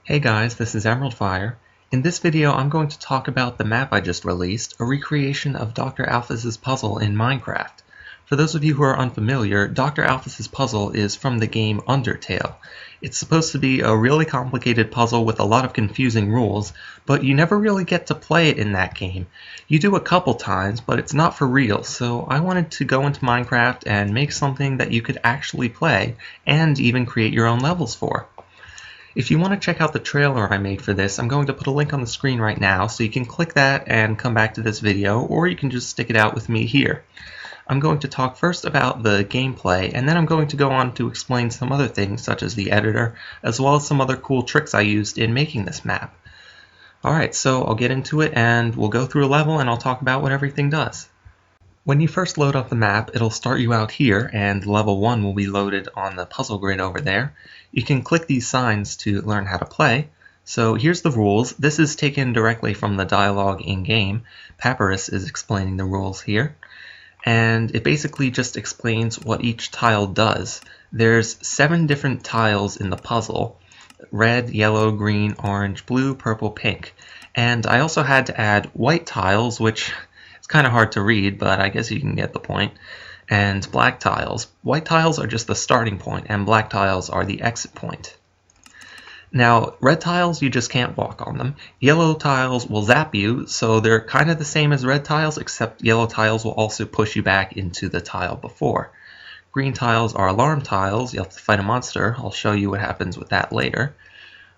Hey guys, this is Emerald Fire. In this video I'm going to talk about the map I just released, a recreation of Dr. Alphys Puzzle in Minecraft. For those of you who are unfamiliar, Dr. Alphys Puzzle is from the game Undertale. It's supposed to be a really complicated puzzle with a lot of confusing rules, but you never really get to play it in that game. You do a couple times, but it's not for real, so I wanted to go into Minecraft and make something that you could actually play, and even create your own levels for. If you want to check out the trailer I made for this, I'm going to put a link on the screen right now, so you can click that and come back to this video, or you can just stick it out with me here. I'm going to talk first about the gameplay, and then I'm going to go on to explain some other things, such as the editor, as well as some other cool tricks I used in making this map. Alright, so I'll get into it, and we'll go through a level, and I'll talk about what everything does. When you first load up the map, it'll start you out here, and level 1 will be loaded on the puzzle grid over there. You can click these signs to learn how to play. So here's the rules. This is taken directly from the dialogue in-game. Papyrus is explaining the rules here. And it basically just explains what each tile does. There's 7 different tiles in the puzzle. Red, yellow, green, orange, blue, purple, pink. And I also had to add white tiles, which it's kind of hard to read, but I guess you can get the point. And black tiles. White tiles are just the starting point, and black tiles are the exit point. Now, red tiles, you just can't walk on them. Yellow tiles will zap you, so they're kind of the same as red tiles, except yellow tiles will also push you back into the tile before. Green tiles are alarm tiles. You'll have to fight a monster. I'll show you what happens with that later.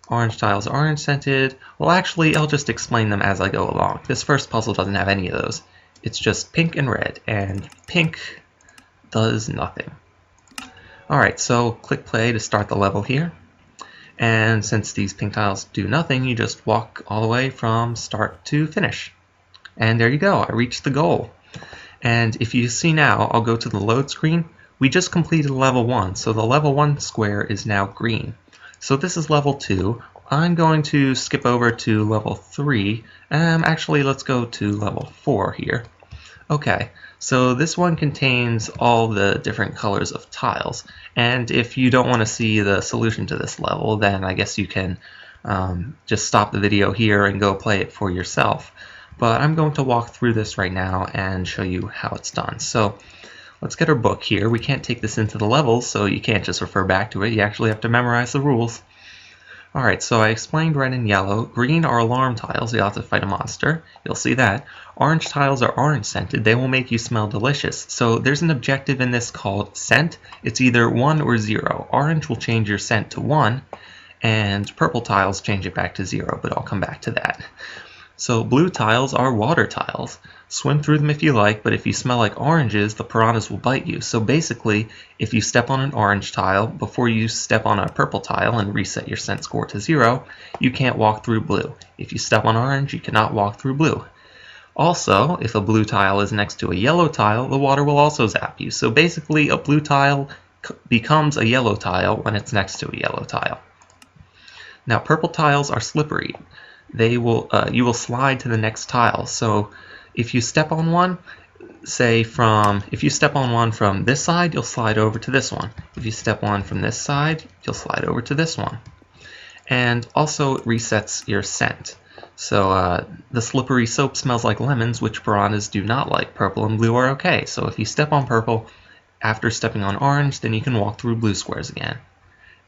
Orange tiles are orange scented. Well, actually, I'll just explain them as I go along. This first puzzle doesn't have any of those. It's just pink and red, and pink does nothing. Alright, so click play to start the level here. And since these pink tiles do nothing, you just walk all the way from start to finish. And there you go, I reached the goal. And if you see now, I'll go to the load screen. We just completed level 1, so the level 1 square is now green. So this is level 2. I'm going to skip over to level 3. Actually, let's go to level 4 here. Okay, so this one contains all the different colors of tiles, and if you don't want to see the solution to this level, then I guess you can just stop the video here and go play it for yourself. But I'm going to walk through this right now and show you how it's done. So let's get our book here. We can't take this into the levels, so you can't just refer back to it. You actually have to memorize the rules. Alright, so I explained red and yellow. Green are alarm tiles. You'll have to fight a monster. You'll see that. Orange tiles are orange scented. They will make you smell delicious. So there's an objective in this called scent. It's either 1 or 0. Orange will change your scent to 1, and purple tiles change it back to 0, but I'll come back to that. So blue tiles are water tiles. Swim through them if you like, but if you smell like oranges, the piranhas will bite you. So basically, if you step on an orange tile before you step on a purple tile and reset your scent score to 0, you can't walk through blue. If you step on orange, you cannot walk through blue. Also, if a blue tile is next to a yellow tile, the water will also zap you. So basically, a blue tile becomes a yellow tile when it's next to a yellow tile. Now, purple tiles are slippery. You will slide to the next tile. So if you step on one, if you step on one from this side, you'll slide over to this one. If you step on from this side, you'll slide over to this one. And also it resets your scent. So the slippery soap smells like lemons, which piranhas do not like. Purple and blue are okay. So if you step on purple after stepping on orange, then you can walk through blue squares again.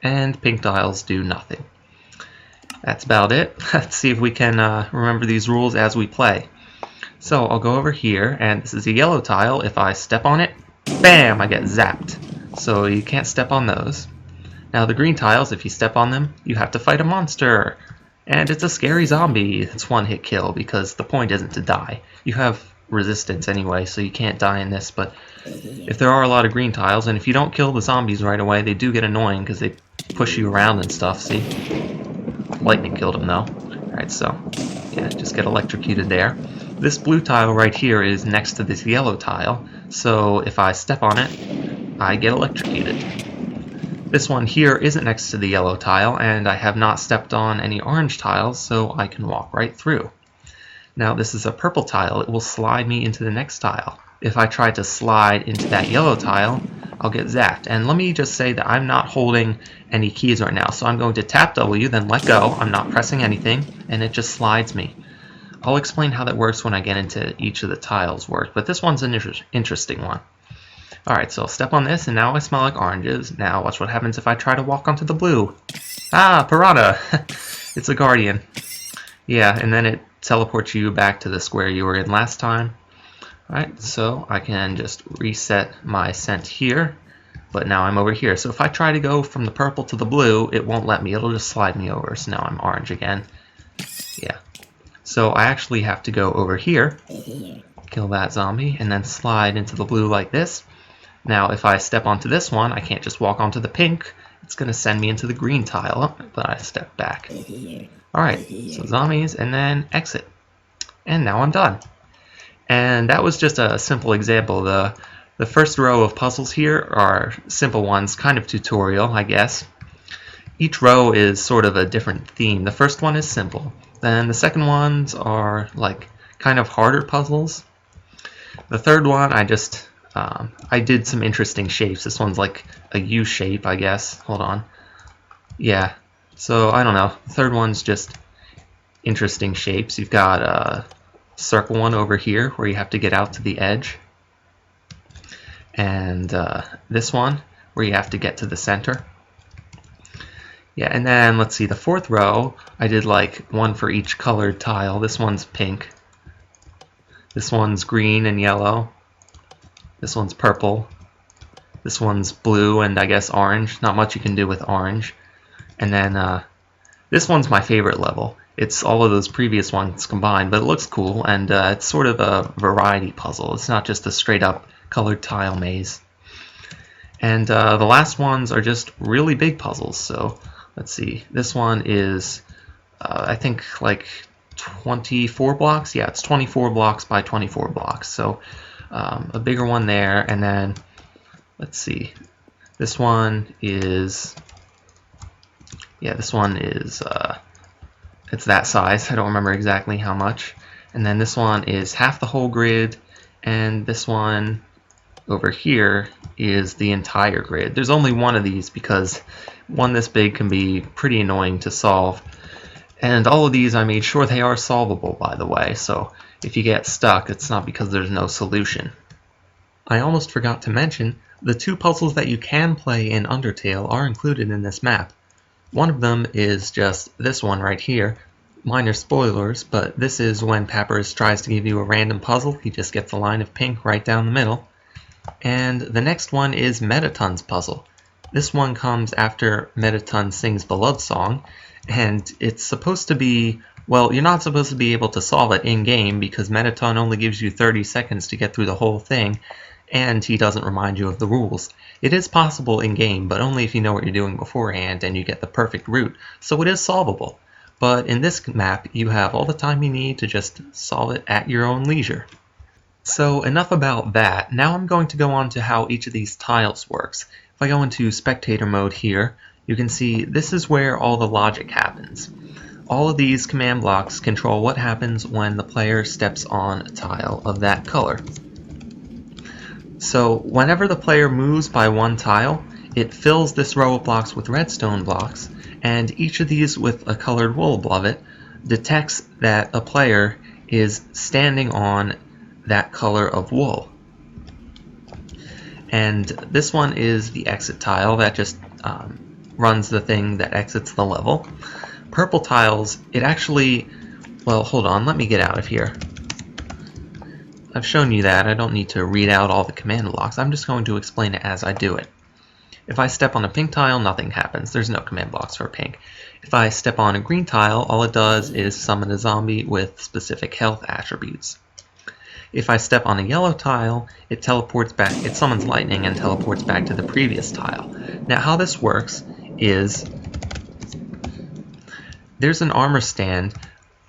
And pink tiles do nothing. That's about it. Let's see if we can remember these rules as we play. So I'll go over here, and this is a yellow tile. If I step on it, bam, I get zapped. So you can't step on those. Now the green tiles, if you step on them, you have to fight a monster. And it's a scary zombie. It's one hit kill because the point isn't to die. You have resistance anyway, so you can't die in this, but if there are a lot of green tiles, and if you don't kill the zombies right away, they do get annoying because they push you around and stuff, see? Lightning killed him though. Alright, so yeah, just get electrocuted there. This blue tile right here is next to this yellow tile, so if I step on it, I get electrocuted. This one here isn't next to the yellow tile, and I have not stepped on any orange tiles, so I can walk right through. Now this is a purple tile. It will slide me into the next tile. If I try to slide into that yellow tile, I'll get zapped. And let me just say that I'm not holding any keys right now. So I'm going to tap W, then let go. I'm not pressing anything, and it just slides me. I'll explain how that works when I get into each of the tiles work, but this one's an interesting one. Alright, so I'll step on this, and now I smell like oranges. Now watch what happens if I try to walk onto the blue. Ah, piranha! It's a guardian. Yeah, and then it teleports you back to the square you were in last time. Alright, so I can just reset my scent here, but now I'm over here. So if I try to go from the purple to the blue, it won't let me. It'll just slide me over. So now I'm orange again. Yeah. So I actually have to go over here, kill that zombie, and then slide into the blue like this. Now if I step onto this one, I can't just walk onto the pink. It's going to send me into the green tile, but I step back. Alright, so zombies, and then exit. And now I'm done. And that was just a simple example. The first row of puzzles here are simple ones, kind of tutorial, I guess. Each row is sort of a different theme. The first one is simple. Then the second ones are like kind of harder puzzles. The third one, I did some interesting shapes. This one's like a U shape, I guess. Hold on. Yeah. So I don't know. The third one's just interesting shapes. You've got a circle one over here where you have to get out to the edge, and this one where you have to get to the center. Yeah, and then let's see, the fourth row I did like one for each colored tile. This one's pink, this one's green and yellow, this one's purple, this one's blue, and I guess orange. Not much you can do with orange. And then this one's my favorite level. It's all of those previous ones combined, but it looks cool, and it's sort of a variety puzzle. It's not just a straight up colored tile maze. And the last ones are just really big puzzles. So let's see, this one is I think like 24 blocks. Yeah, it's 24 blocks by 24 blocks. So a bigger one there, and then let's see, this one is, yeah, this one is it's that size. I don't remember exactly how much. And then this one is half the whole grid, and this one over here is the entire grid. There's only one of these because one this big can be pretty annoying to solve. And all of these, I made sure they are solvable, by the way, so if you get stuck, it's not because there's no solution. I almost forgot to mention, the two puzzles that you can play in Undertale are included in this map. One of them is just this one right here. Minor spoilers, but this is when Papyrus tries to give you a random puzzle. He just gets a line of pink right down the middle. And the next one is Metaton's puzzle. This one comes after Metaton sings the love song, and it's supposed to be, well, you're not supposed to be able to solve it in-game because Metaton only gives you 30 seconds to get through the whole thing, and he doesn't remind you of the rules. It is possible in-game, but only if you know what you're doing beforehand and you get the perfect route, so it is solvable. But in this map, you have all the time you need to just solve it at your own leisure. So enough about that. Now I'm going to go on to how each of these tiles works. If I go into spectator mode here, you can see this is where all the logic happens. All of these command blocks control what happens when the player steps on a tile of that color. So whenever the player moves by one tile, it fills this row of blocks with redstone blocks, and each of these with a colored wool above it detects that a player is standing on that color of wool. And this one is the exit tile that just runs the thing that exits the level. Purple tiles, it actually, well, hold on, let me get out of here. I've shown you that. I don't need to read out all the command blocks. I'm just going to explain it as I do it. If I step on a pink tile, nothing happens. There's no command blocks for pink. If I step on a green tile, all it does is summon a zombie with specific health attributes. If I step on a yellow tile, it teleports back, it summons lightning and teleports back to the previous tile. Now how this works is, there's an armor stand.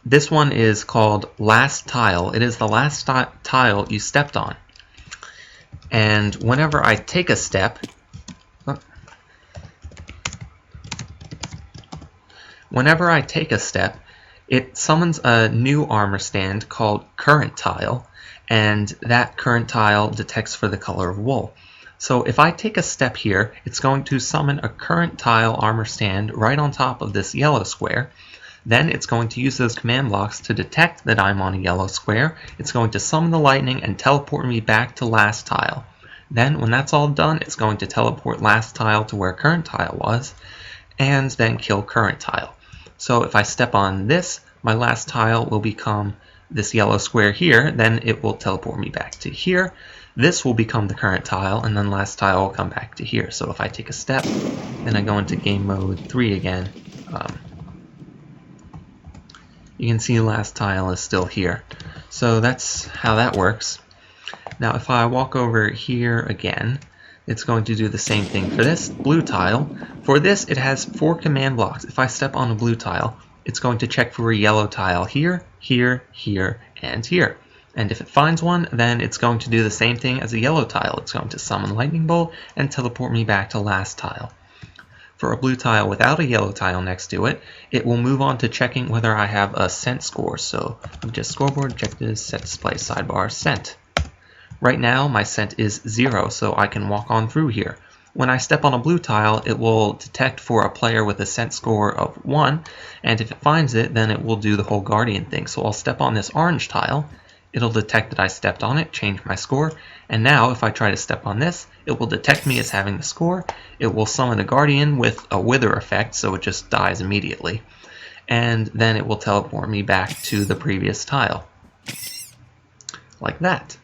This one is called last tile. It is the last tile you stepped on. And whenever I take a step, it summons a new armor stand called current tile, and that current tile detects for the color of wool. So if I take a step here, it's going to summon a current tile armor stand right on top of this yellow square. Then it's going to use those command blocks to detect that I'm on a yellow square. It's going to summon the lightning and teleport me back to last tile. Then when that's all done, it's going to teleport last tile to where current tile was, and then kill current tile. So if I step on this, my last tile will become this yellow square here, then it will teleport me back to here. This will become the current tile, and then last tile will come back to here. So if I take a step, then I go into game mode 3 again, you can see the last tile is still here. So that's how that works. Now if I walk over here again, it's going to do the same thing for this blue tile. For this, it has 4 command blocks. If I step on a blue tile, it's going to check for a yellow tile here, here, here, and here. And if it finds one, then it's going to do the same thing as a yellow tile. It's going to summon lightning bolt and teleport me back to last tile. For a blue tile without a yellow tile next to it, it will move on to checking whether I have a scent score. So just scoreboard, objectives, set display, sidebar, scent. Right now my scent is 0, so I can walk on through here. When I step on a blue tile, it will detect for a player with a scent score of 1, and if it finds it, then it will do the whole guardian thing. So I'll step on this orange tile, it'll detect that I stepped on it, change my score, and now if I try to step on this, it will detect me as having the score. It will summon a guardian with a wither effect, so it just dies immediately, and then it will teleport me back to the previous tile, like that.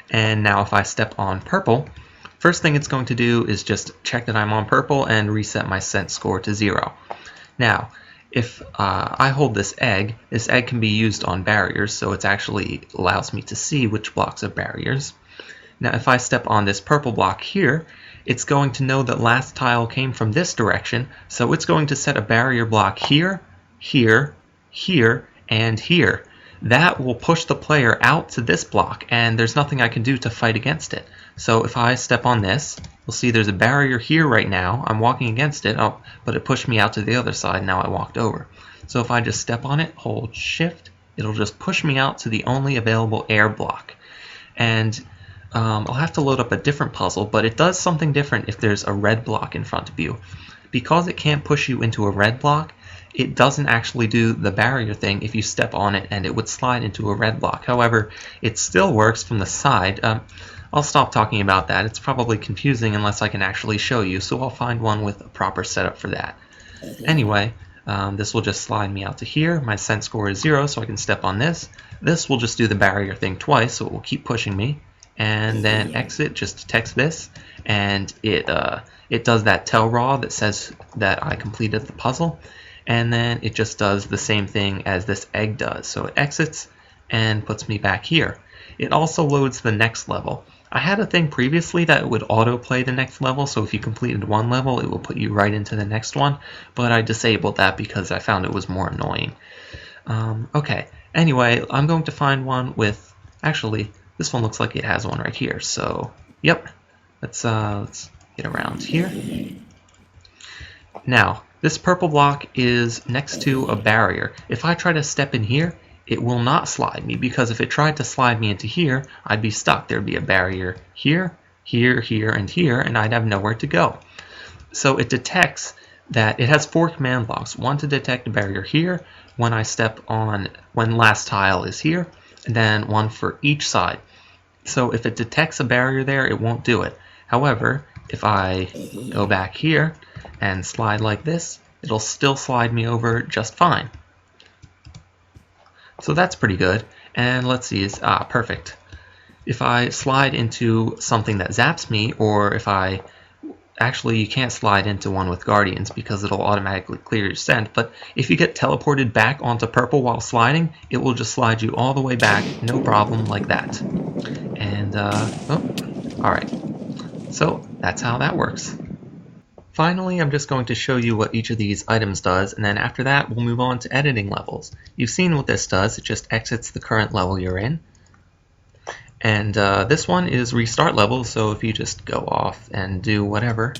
And now if I step on purple, first thing it's going to do is just check that I'm on purple and reset my scent score to 0. Now, if I hold this egg can be used on barriers, so it actually allows me to see which blocks are barriers. Now if I step on this purple block here, it's going to know that last tile came from this direction, so it's going to set a barrier block here, here, here, and here. That will push the player out to this block, and there's nothing I can do to fight against it. So if I step on this, you'll see there's a barrier here right now. I'm walking against it, but it pushed me out to the other side, now I walked over. So if I just step on it, hold shift, it'll just push me out to the only available air block. And I'll have to load up a different puzzle, but it does something different if there's a red block in front of you. Because it can't push you into a red block, it doesn't actually do the barrier thing if you step on it, and it would slide into a red block. However, it still works from the side. I'll stop talking about that. It's probably confusing unless I can actually show you, so I'll find one with a proper setup for that. Anyway, this will just slide me out to here. My scent score is 0, so I can step on this. This will just do the barrier thing twice, so it will keep pushing me. And then exit just detects this, and it does that tell raw that says that I completed the puzzle. And then it just does the same thing as this egg does. So it exits and puts me back here. It also loads the next level. I had a thing previously that it would autoplay the next level, so if you completed one level, it will put you right into the next one, but I disabled that because I found it was more annoying. Okay, anyway, I'm going to find one with, actually, this one looks like it has one right here, so, yep, let's get around here. Now, this purple block is next to a barrier. If I try to step in here, it will not slide me, because if it tried to slide me into here, I'd be stuck. There'd be a barrier here, here, here, and here, and I'd have nowhere to go. So it detects that it has 4 command blocks. One to detect a barrier here, when I step on, when last tile is here, and then one for each side. So if it detects a barrier there, it won't do it. However, if I go back here and slide like this, it'll still slide me over just fine. So that's pretty good. And let's see, perfect. If I slide into something that zaps me, or if I, actually you can't slide into one with guardians because it'll automatically clear your scent, but if you get teleported back onto purple while sliding, it will just slide you all the way back, no problem, like that. And, alright. So that's how that works. Finally, I'm just going to show you what each of these items does, and then after that we'll move on to editing levels. You've seen what this does, it just exits the current level you're in. And this one is restart level, so if you just go off and do whatever.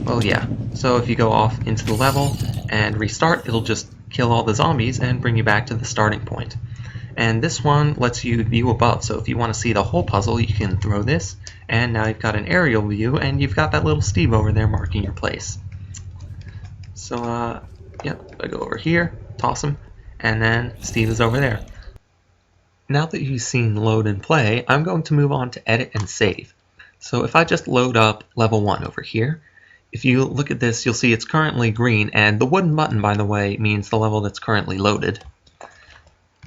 Well, yeah, so if you go off into the level and restart, it'll just kill all the zombies and bring you back to the starting point. And this one lets you view above, so if you want to see the whole puzzle, you can throw this, and now you've got an aerial view, and you've got that little Steve over there marking your place. So, yep, I go over here, toss him, and then Steve is over there. Now that you've seen load and play, I'm going to move on to edit and save. So if I just load up level 1 over here, if you look at this, you'll see it's currently green, and the wooden button, by the way, means the level that's currently loaded.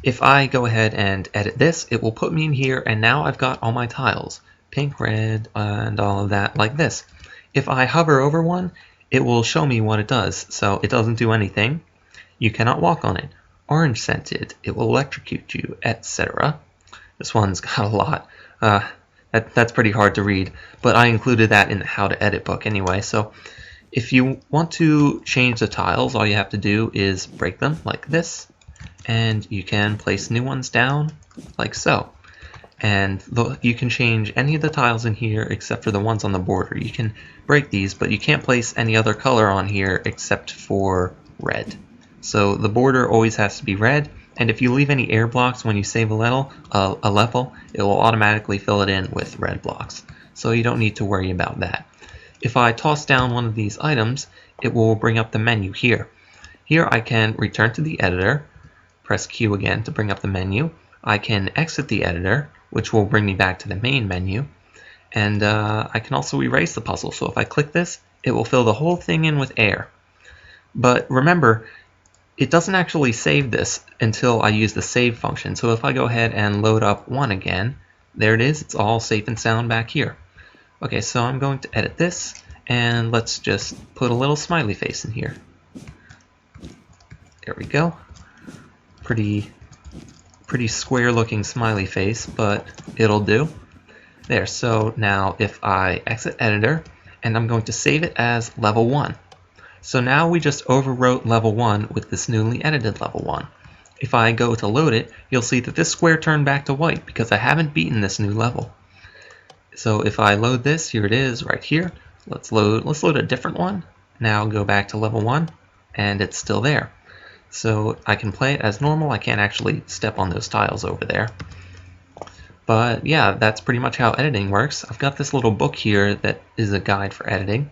If I go ahead and edit this, it will put me in here, and now I've got all my tiles, pink, red, and all of that, like this. If I hover over one, it will show me what it does. So it doesn't do anything. You cannot walk on it. Orange scented, it will electrocute you, etc. This one's got a lot. That's pretty hard to read, but I included that in the how to edit book anyway. So if you want to change the tiles, all you have to do is break them like this, and you can place new ones down like so. And you can change any of the tiles in here except for the ones on the border. You can break these, but you can't place any other color on here except for red. So the border always has to be red, and if you leave any air blocks when you save a level, it will automatically fill it in with red blocks. So you don't need to worry about that. If I toss down one of these items, it will bring up the menu here. Here I can return to the editor, press Q again to bring up the menu. I can exit the editor, which will bring me back to the main menu, and I can also erase the puzzle. So if I click this, it will fill the whole thing in with air. But remember, it doesn't actually save this until I use the save function. So if I go ahead and load up 1 again, there it is, it's all safe and sound back here. Okay, so I'm going to edit this, and let's just put a little smiley face in here. There we go. Pretty square looking smiley face, but it'll do. There, so now if I exit editor, and I'm going to save it as level 1. So now we just overwrote level 1 with this newly edited level 1. If I go to load it, you'll see that this square turned back to white because I haven't beaten this new level. So if I load this, here it is right here. Let's load a different one. Now go back to level 1, and it's still there. So I can play it as normal. I can't actually step on those tiles over there. But yeah, that's pretty much how editing works. I've got this little book here that is a guide for editing.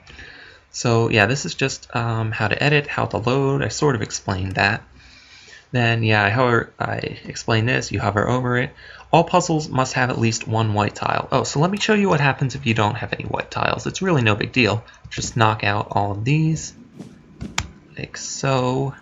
So yeah, this is just how to edit, how to load. I sort of explained that. Then yeah, I explain this, you hover over it. All puzzles must have at least one white tile. Oh, so let me show you what happens if you don't have any white tiles. It's really no big deal. Just knock out all of these, like so,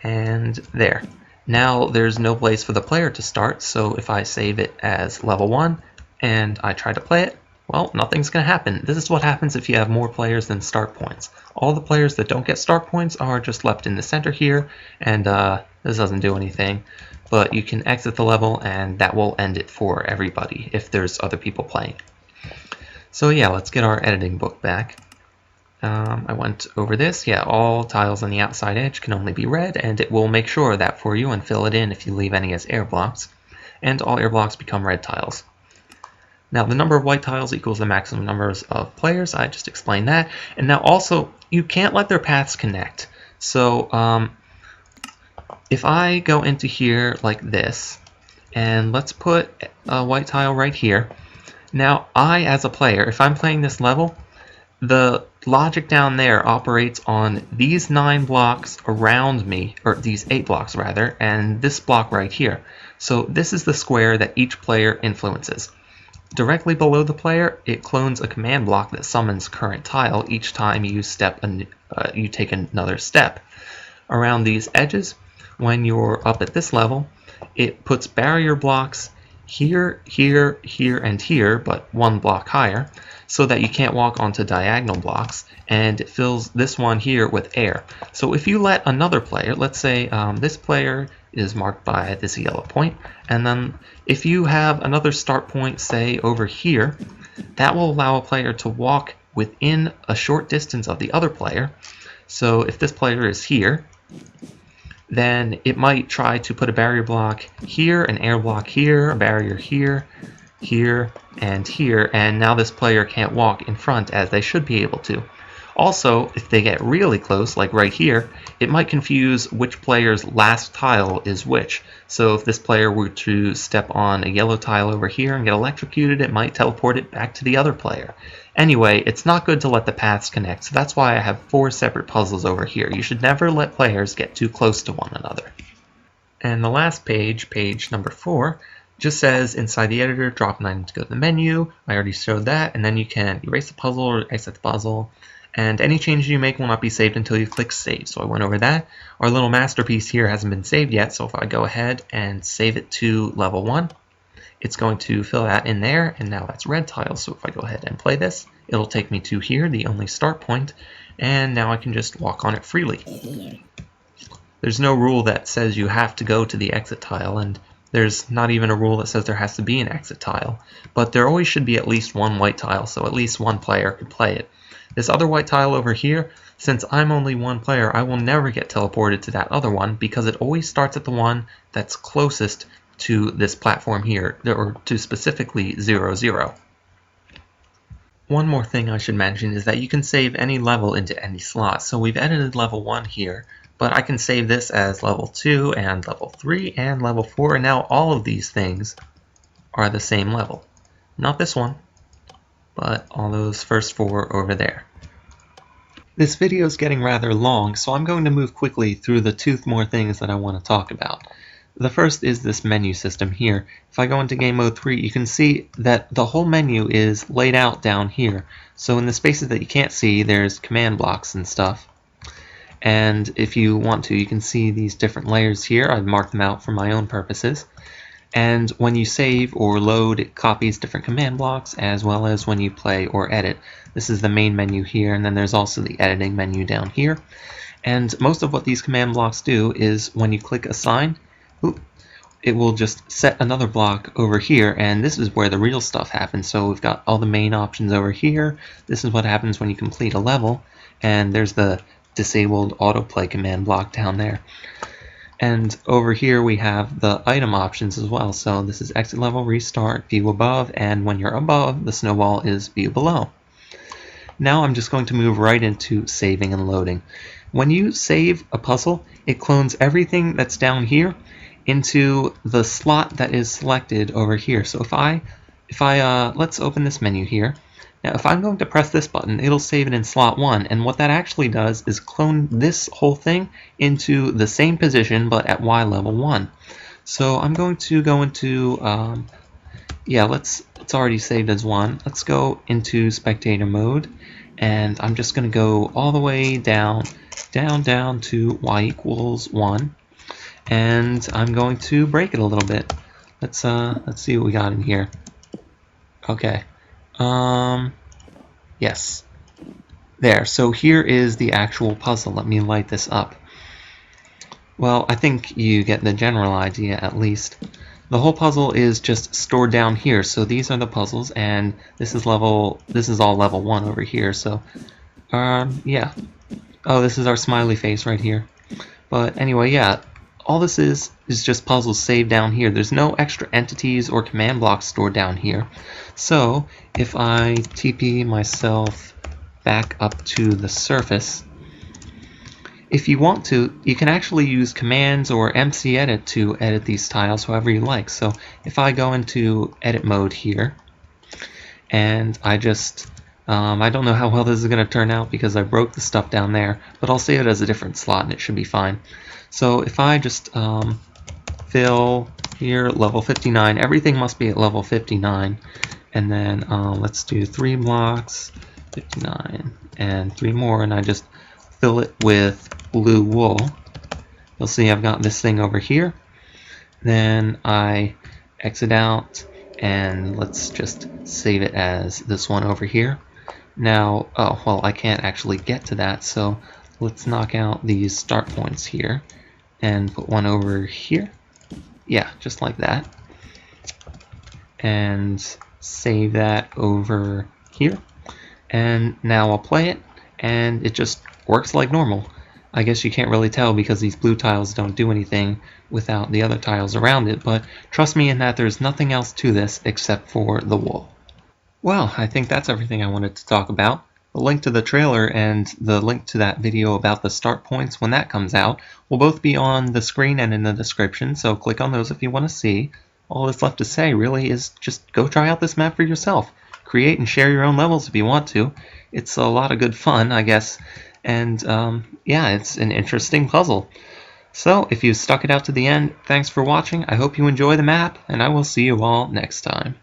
and there. Now there's no place for the player to start, so if I save it as level 1 and I try to play it, well, nothing's going to happen. This is what happens if you have more players than start points. All the players that don't get start points are just left in the center here, and this doesn't do anything. But you can exit the level, and that will end it for everybody if there's other people playing. So yeah, let's get our editing book back. I went over this. Yeah, all tiles on the outside edge can only be red, and it will make sure of that for you and fill it in if you leave any as air blocks. And all air blocks become red tiles. Now the number of white tiles equals the maximum numbers of players. I just explained that. And now also, you can't let their paths connect. So if I go into here like this, and let's put a white tile right here. Now I, as a player, if I'm playing this level, the logic down there operates on these 9 blocks around me, or these 8 blocks rather, and this block right here. So this is the square that each player influences. Directly below the player, it clones a command block that summons current tile each time you take another step. Around these edges, when you're up at this level, it puts barrier blocks here, here, here, and here, but 1 block higher, so that you can't walk onto diagonal blocks, and it fills this one here with air. So if you let another player, let's say this player is marked by this yellow point, and then if you have another start point, say over here, that will allow a player to walk within a short distance of the other player. So if this player is here, then it might try to put a barrier block here, an air block here, a barrier here, here, and here, and now this player can't walk in front as they should be able to. Also, if they get really close, like right here, it might confuse which player's last tile is which. So if this player were to step on a yellow tile over here and get electrocuted, it might teleport it back to the other player. Anyway, it's not good to let the paths connect, so that's why I have 4 separate puzzles over here. You should never let players get too close to one another. And the last page, page number 4, just says inside the editor, drop an item to go to the menu. I already showed that, and then you can erase the puzzle or exit the puzzle. And any changes you make will not be saved until you click save. So I went over that. Our little masterpiece here hasn't been saved yet, so if I go ahead and save it to level 1, it's going to fill that in there, and now that's red tiles. So if I go ahead and play this, it'll take me to here, the only start point, and now I can just walk on it freely. There's no rule that says you have to go to the exit tile, and there's not even a rule that says there has to be an exit tile, but there always should be at least one white tile, so at least one player could play it. This other white tile over here, since I'm only one player, I will never get teleported to that other one because it always starts at the one that's closest to this platform here, or to specifically 0, 0. One more thing I should mention is that you can save any level into any slot. So we've edited level 1 here, but I can save this as level 2 and level 3 and level 4, and now all of these things are the same level. Not this one, but all those first 4 over there. This video is getting rather long, so I'm going to move quickly through the 2 more things that I want to talk about. The first is this menu system here. If I go into game mode 3, you can see that the whole menu is laid out down here. So in the spaces that you can't see, there's command blocks and stuff. And if you want to, you can see these different layers here. I've marked them out for my own purposes. And when you save or load, it copies different command blocks, as well as when you play or edit. This is the main menu here, and then there's also the editing menu down here. And most of what these command blocks do is when you click assign, it will just set another block over here, and this is where the real stuff happens. So we've got all the main options over here. This is what happens when you complete a level, and there's the disabled autoplay command block down there. And over here we have the item options as well. So this is exit level, restart, view above, and when you're above, the snowball is view below. Now I'm just going to move right into saving and loading. When you save a puzzle, it clones everything that's down here into the slot that is selected over here. So if I let's open this menu here. Now if I'm going to press this button, it'll save it in slot 1, and what that actually does is clone this whole thing into the same position but at Y level 1. So I'm going to go into it's already saved as 1. Let's go into spectator mode, and I'm just going to go all the way down to Y equals 1. And I'm going to break it a little bit. Let's see what we got in here. Okay. Yes. There. So here is the actual puzzle. Let me light this up. Well, I think you get the general idea at least. The whole puzzle is just stored down here. So these are the puzzles, and this is all level 1 over here. So yeah. Oh, this is our smiley face right here. But anyway, yeah. All this is just puzzles saved down here. There's no extra entities or command blocks stored down here. So if I TP myself back up to the surface, if you want to, you can actually use commands or mcedit to edit these tiles however you like. So if I go into edit mode here, and I just I don't know how well this is going to turn out because I broke the stuff down there, but I'll save it as a different slot and it should be fine. So if I just fill here level 59, everything must be at level 59, and then let's do 3 blocks, 59, and 3 more, and I just fill it with blue wool. You'll see I've got this thing over here. Then I exit out, and let's just save it as this one over here. Now, oh well, I can't actually get to that, so let's knock out these start points here and put one over here. Yeah, just like that. And save that over here. And now I'll play it, and it just works like normal. I guess you can't really tell because these blue tiles don't do anything without the other tiles around it, but trust me in that there's nothing else to this except for the wool. Well, I think that's everything I wanted to talk about. The link to the trailer and the link to that video about the start points when that comes out will both be on the screen and in the description, so click on those if you want to see. All that's left to say really is just go try out this map for yourself. Create and share your own levels if you want to. It's a lot of good fun, I guess, and yeah, it's an interesting puzzle. So, if you stuck it out to the end, thanks for watching. I hope you enjoy the map, and I will see you all next time.